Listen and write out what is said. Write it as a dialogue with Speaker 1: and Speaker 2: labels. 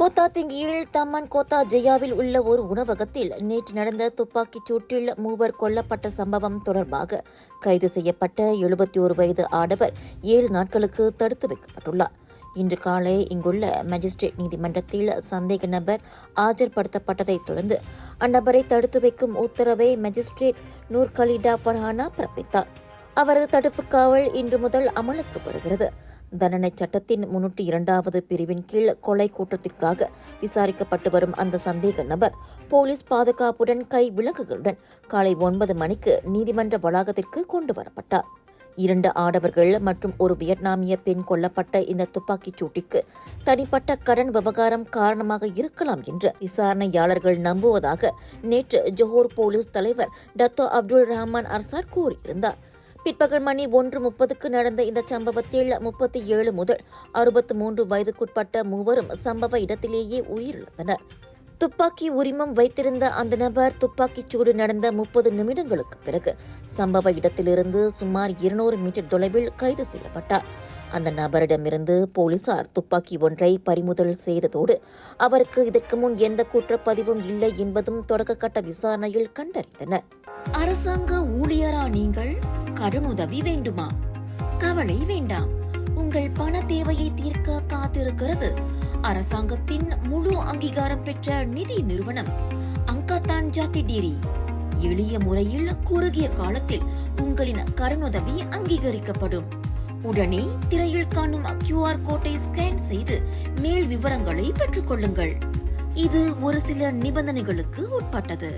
Speaker 1: கோத்தாத்திங்கியில் தம்மன் Kota ஜெயாவில் உள்ள ஒரு உணவகத்தில் நேற்று நடந்த துப்பாக்கிச் சூட்டில் 3 கொல்லப்பட்ட சம்பவம் தொடர்பாக கைது செய்யப்பட்ட 71 வயது ஆடவர் 7 நாட்களுக்கு தடுத்து வைக்கப்பட்டுள்ளார். இன்று காலை இங்குள்ள மேஜிஸ்ட்ரேட் நீதிமன்றத்தில் சந்தேக நபர் ஆஜர்படுத்தப்பட்டதைத் தொடர்ந்து அந்நபரை தடுத்து வைக்கும் உத்தரவை மேஜிஸ்ட்ரேட் நூர் கலீடா ஃபர்ஹானா பிறப்பித்தார். அவரது தடுப்பு காவல் இன்று முதல் அமலுக்கு வருகிறது. தண்டனை சட்டத்தின் 302வது பிரிவின் கீழ் கொலை குற்றத்திற்காக விசாரிக்கப்பட்டு வரும் அந்த சந்தேக நபர் போலீஸ் பாதுகாப்புடன் கை விலங்குகளுடன் காலை 9 மணிக்கு நீதிமன்ற வளாகத்திற்கு கொண்டு வரப்பட்டார். 2 ஆடவர்கள் மற்றும் ஒரு வியட்நாமிய பெண் கொல்லப்பட்ட இந்த துப்பாக்கிச் சூட்டிற்கு தனிப்பட்ட கடன் விவகாரம் காரணமாக இருக்கலாம் என்று விசாரணையாளர்கள் நம்புவதாக நேற்று ஜோஹர் போலீஸ் தலைவர் டத்தோ அப்துல் ரஹ்மான் அர்சார் கூறியிருந்தார். பிற்பகல் மணி 1:30க்கு நடந்த இந்த சம்பவத்தில் 37 முதல் 63 வயதுக்குட்பட்ட 3 சம்பவ இடத்திலேயே உயிரிழந்தனர். துப்பாக்கி உரிமம் வைத்திருந்த அந்த நபர் துப்பாக்கிச் சூடு நடந்த 30 நிமிடங்களுக்கு பிறகு சம்பவ இடத்திலிருந்து சுமார் 200 மீட்டர் தொலைவில் கைது செய்யப்பட்டார். அந்த நபரிடமிருந்து போலீசார் துப்பாக்கி ஒன்றை பறிமுதல் செய்ததோடு அவருக்கு இதற்கு முன் எந்த குற்றப்பதிவும் இல்லை என்பதும் தொடக்கக்கட்ட விசாரணையில் கண்டறிந்தனர். அரசாங்க ஊழியரா நீங்கள்? கடனுதவி வேண்டுமா? கவலை வேண்டாம். உங்கள் பண தேவையை தீர்க்க காத்திருக்கிறது அரசாங்கத்தின் முழு அங்கீகாரம் பெற்ற நிதி நிறுவனம் அங்காத்தான் ஜாதி டீரி. எளிய முறையில் குறுகிய காலத்தில் உங்களின் கடனுதவி அங்கீகரிக்கப்படும். உடனே திரையில் காணும் QR கோட்டை ஸ்கேன் செய்து மேல் விவரங்களை பெற்றுக் கொள்ளுங்கள். இது ஒரு சில நிபந்தனைகளுக்கு உட்பட்டது.